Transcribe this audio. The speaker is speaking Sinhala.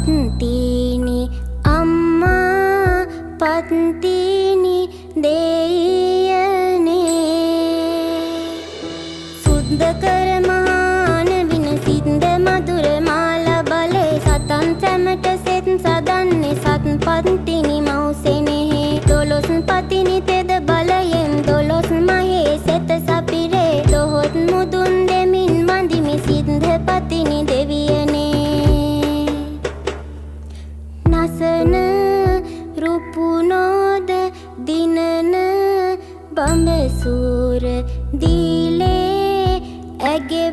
පත්තිනි අම්මා පත්තිනි දෙයනේ සුද්ධ කර මහාන වින සින්ද මధుර මාලා බලේ සතන් සැමට සෙත් සදන්නේ සත් පත්තිනි මෞසෙනෙහි දොළොස් පතිනි තෙද බලයෙන් දොළොස් මහේ සෙත සපිරේ දොහොත් මුදුන් දෙමින් වඳිමි සින්ද පතිනි දෙවියනේ නසන රුපුනෝද දිනන බඹසූර දීලේ ඇගේ